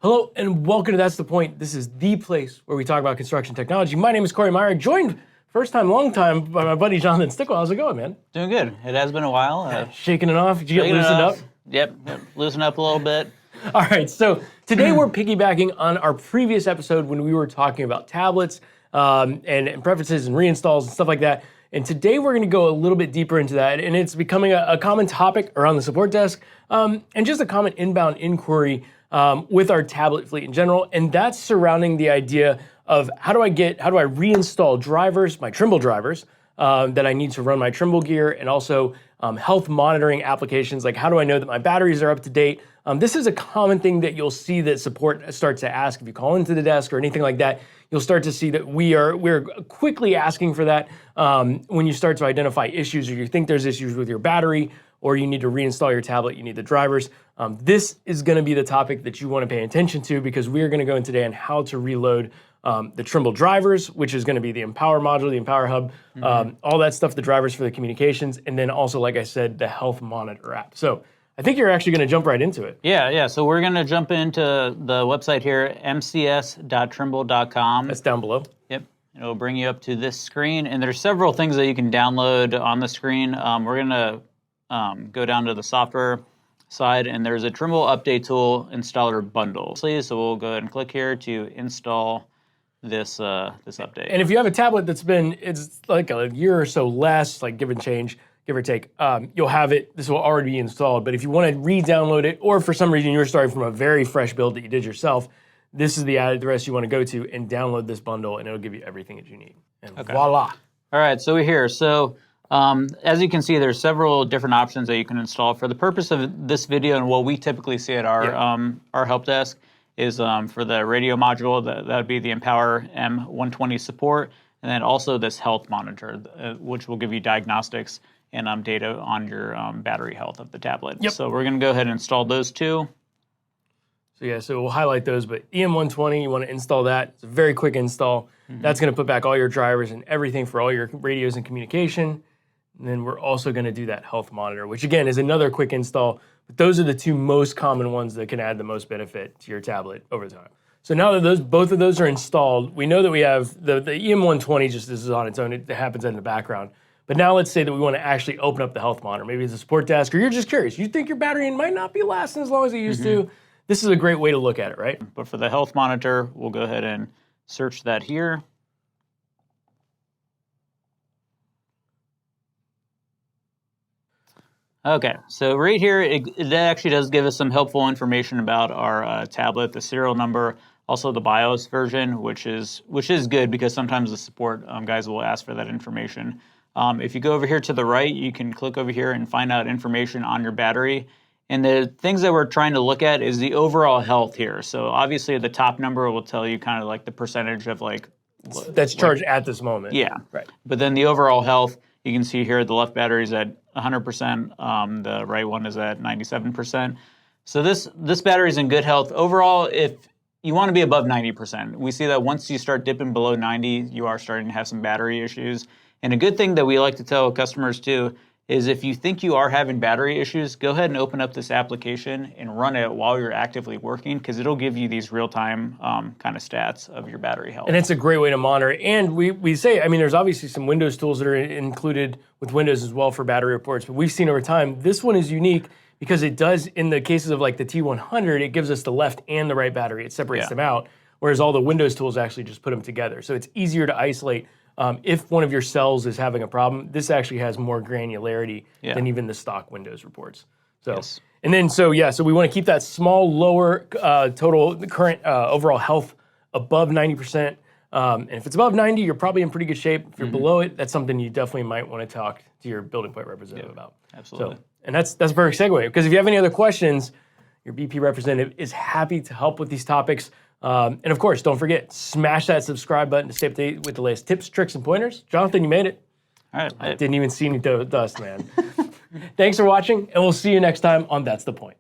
Hello and welcome to That's the Point. This is the place where we talk about construction technology. My name is Corey Meyer, joined first time, long time by my buddy Jonathan Stickwell. How's it going, man? Doing good. It has been a while. Shaking it off? Did you get loosened up? Yep, loosen up a little bit. All right, so today we're piggybacking on our previous episode when we were talking about tablets and preferences and reinstalls and stuff like that. And today we're going to go a little bit deeper into that, and it's becoming a common topic around the support desk and just a common inbound inquiry with our tablet fleet in general, and that's surrounding the idea of how do I reinstall drivers, my Trimble drivers, that I need to run my Trimble gear, and also health monitoring applications, like how do I know that my batteries are up to date? This is a common thing that you'll see that support starts to ask if you call into the desk or anything like that. You'll start to see that we're quickly asking for that when you start to identify issues or you think there's issues with your battery or you need to reinstall your tablet, you need the drivers. This is going to be the topic that you want to pay attention to because we are going to go in today on how to reload the Trimble drivers, which is going to be the Empower module, the Empower Hub, all that stuff, the drivers for the communications, and then also, like I said, the Health Monitor app. So I think you're actually going to jump right into it. Yeah. So we're going to jump into the website here, mcs.trimble.com. That's down below. Yep. It'll bring you up to this screen, and there's several things that you can download on the screen. We're going to go down to the software side, and there's a Trimble Update Tool Installer Bundle. So we'll go ahead and click here to install this update. And if you have a tablet it's like a year or so less, like give or take, you'll have it, this will already be installed. But if you want to re-download it, or for some reason you're starting from a very fresh build that you did yourself, this is the address you want to go to and download this bundle, and it'll give you everything that you need. And voila. All right, so we're here. So as you can see, there's several different options that you can install. For the purpose of this video and what we typically see at our help desk is for the radio module, that would be the Empower M120 support, and then also this health monitor, which will give you diagnostics and data on your battery health of the tablet. Yep. So we're going to go ahead and install those two. So we'll highlight those, but EM120, you want to install that. It's a very quick install. That's going to put back all your drivers and everything for all your radios and communication. And then we're also going to do that health monitor, which again is another quick install. But those are the two most common ones that can add the most benefit to your tablet over time. So now that both of those are installed, we know that we have the EM120, just this is on its own, it happens in the background. But now let's say that we want to actually open up the health monitor. Maybe it's a support desk, or you're just curious. You think your battery might not be lasting as long as it used to. This is a great way to look at it, right? But for the health monitor, we'll go ahead and search that here. Okay, so right here, it actually does give us some helpful information about our tablet, the serial number, also the BIOS version, which is good because sometimes the support guys will ask for that information. If you go over here to the right, you can click over here and find out information on your battery. And the things that we're trying to look at is the overall health here. So obviously the top number will tell you kind of like the percentage of that's charged at this moment. Yeah, right. But then the overall health, you can see here the left battery is at 100%, the right one is at 97%. So this battery is in good health. Overall, if you want to be above 90%, we see that once you start dipping below 90, you are starting to have some battery issues. And a good thing that we like to tell customers too is if you think you are having battery issues, go ahead and open up this application and run it while you're actively working because it'll give you these real-time kind of stats of your battery health. And it's a great way to monitor. And we say, I mean, there's obviously some Windows tools that are included with Windows as well for battery reports, but we've seen over time, this one is unique because it does, in the cases of like the T100, it gives us the left and the right battery. It separates them out, whereas all the Windows tools actually just put them together. So it's easier to isolate. If one of your cells is having a problem, this actually has more granularity than even the stock Windows reports. So, and then so we want to keep that small, lower the current overall health above 90%. And if it's above 90, you're probably in pretty good shape. If you're below it, that's something you definitely might want to talk to your building point representative about. Absolutely. So, and that's a perfect segue because if you have any other questions, your BP representative is happy to help with these topics. And of course, don't forget, smash that subscribe button to stay up to date with the latest tips, tricks, and pointers. Jonathan, you made it. All right. I didn't even see any dust, man. Thanks for watching, and we'll see you next time on That's the Point.